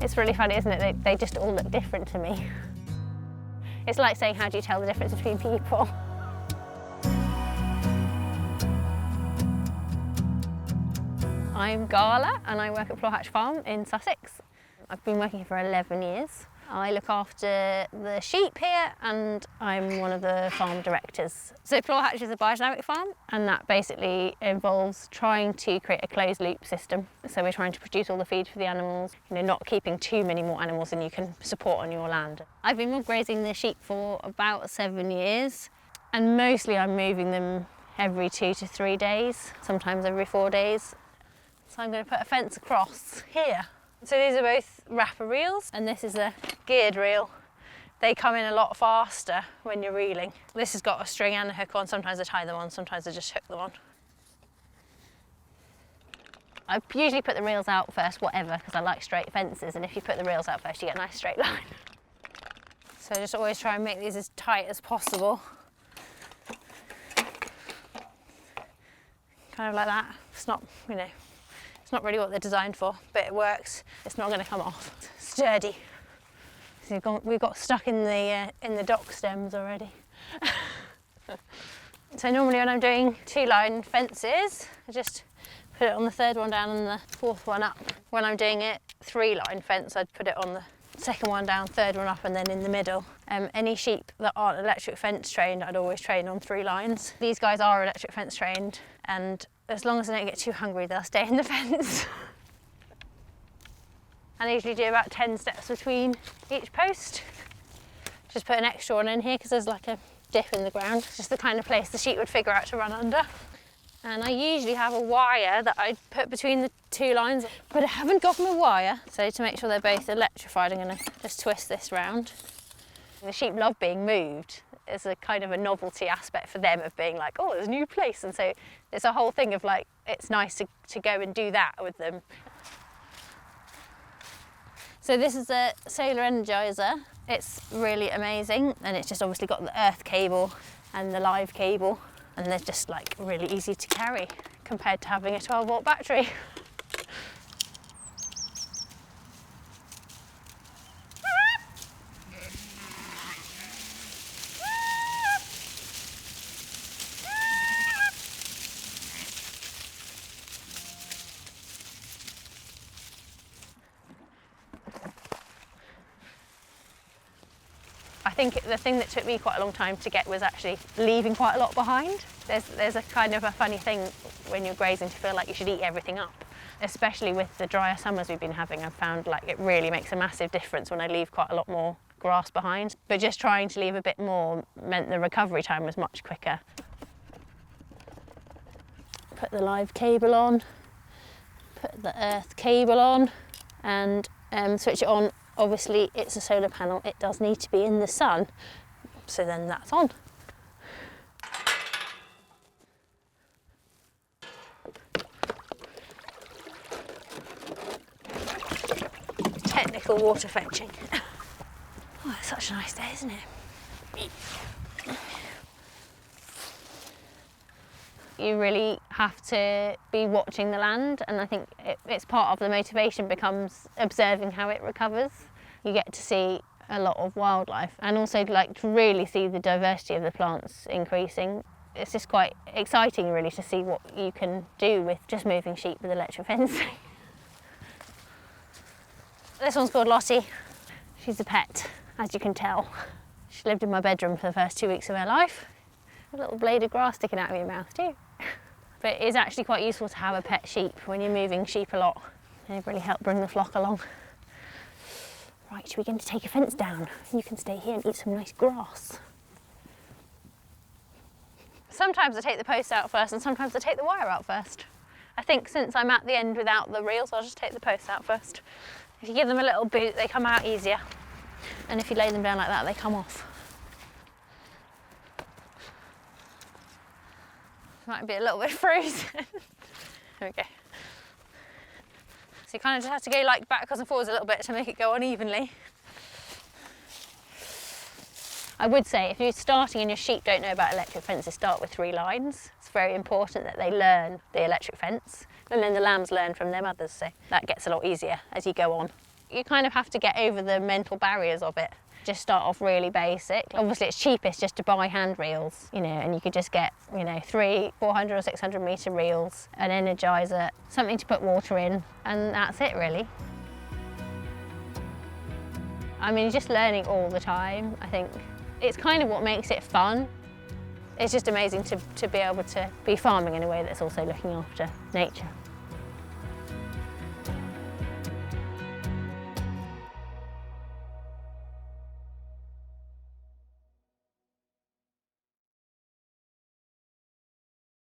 It's really funny, isn't it? They just all look different to me. It's like saying, how do you tell the difference between people? I'm Gala and I work at Plaw Farm in Sussex. I've been working here for 11 years. I look after the sheep here and I'm one of the farm directors. So Plaw is a biodynamic farm, and that basically involves trying to create a closed loop system. So we're trying to produce all the feed for the animals, not keeping too many more animals than you can support on your land. I've been grazing the sheep for about 7 years, and mostly I'm moving them every 2 to 3 days, sometimes every 4 days. So I'm going to put a fence across here. So these are both wrapper reels, and this is a geared reel. They come in a lot faster when you're reeling. This has got a string and a hook on. Sometimes I tie them on, sometimes I just hook them on. I usually put the reels out first, whatever, because I like straight fences, and if you put the reels out first, you get a nice straight line. So just always try and make these as tight as possible. Kind of like that. It's not, it's not really what they're designed for, but it works. It's not going to come off. It's sturdy. So we've got stuck in the dock stems already. So normally when I'm doing 2-line fences, I just put it on the 3rd one down and the 4th one up. When I'm doing a 3-line fence, I'd put it on the 2nd one down, 3rd one up, and then in the middle. Any sheep that aren't electric fence trained, I'd always train on 3 lines. These guys are electric fence trained, and as long as they don't get too hungry, they'll stay in the fence. I usually do about 10 steps between each post. Just put an extra one in here because there's like a dip in the ground. It's just the kind of place the sheep would figure out to run under. And I usually have a wire that I put between the 2 lines, but I haven't got my wire. So to make sure they're both electrified, I'm going to just twist this round. The sheep love being moved. It's a kind of a novelty aspect for them of being like, oh, there's a new place. And so it's a whole thing of like, it's nice to go and do that with them. So this is a solar energizer. It's really amazing. And it's just obviously got the earth cable and the live cable. And they're just like really easy to carry compared to having a 12-volt battery. I think the thing that took me quite a long time to get was actually leaving quite a lot behind. There's a kind of a funny thing when you're grazing to feel like you should eat everything up. Especially with the drier summers we've been having, I've found like it really makes a massive difference when I leave quite a lot more grass behind. But just trying to leave a bit more meant the recovery time was much quicker. Put the live cable on, put the earth cable on, and switch it on. Obviously it's a solar panel, it does need to be in the sun, so then that's on. Technical water fetching. Oh, it's such a nice day, isn't it? You really have to be watching the land, and I think it's part of the motivation becomes observing how it recovers. You get to see a lot of wildlife and also like to really see the diversity of the plants increasing. It's just quite exciting really to see what you can do with just moving sheep with electric fencing. This one's called Lottie. She's a pet, as you can tell. She lived in my bedroom for the first 2 weeks of her life. A little blade of grass sticking out of your mouth too. But it's actually quite useful to have a pet sheep when you're moving sheep a lot. They really help bring the flock along. Right, should we begin to take a fence down? You can stay here and eat some nice grass. Sometimes I take the post out first and sometimes I take the wire out first. I think since I'm at the end without the reels, I'll just take the posts out first. If you give them a little boot, they come out easier. And if you lay them down like that, they come off. Might be a little bit frozen. There we go. So you kind of just have to go like backwards and forwards a little bit to make it go on evenly. I would say if you're starting and your sheep don't know about electric fences, start with 3 lines. It's very important that they learn the electric fence, and then the lambs learn from their mothers, so that gets a lot easier as you go on. You kind of have to get over the mental barriers of it. Just start off really basic. Obviously it's cheapest just to buy hand reels, you know, and you could just get, you know, 400 or 600 metre reels, an energiser, something to put water in, and that's it really. I mean, you're just learning all the time, I think. It's kind of what makes it fun. It's just amazing to be able to be farming in a way that's also looking after nature.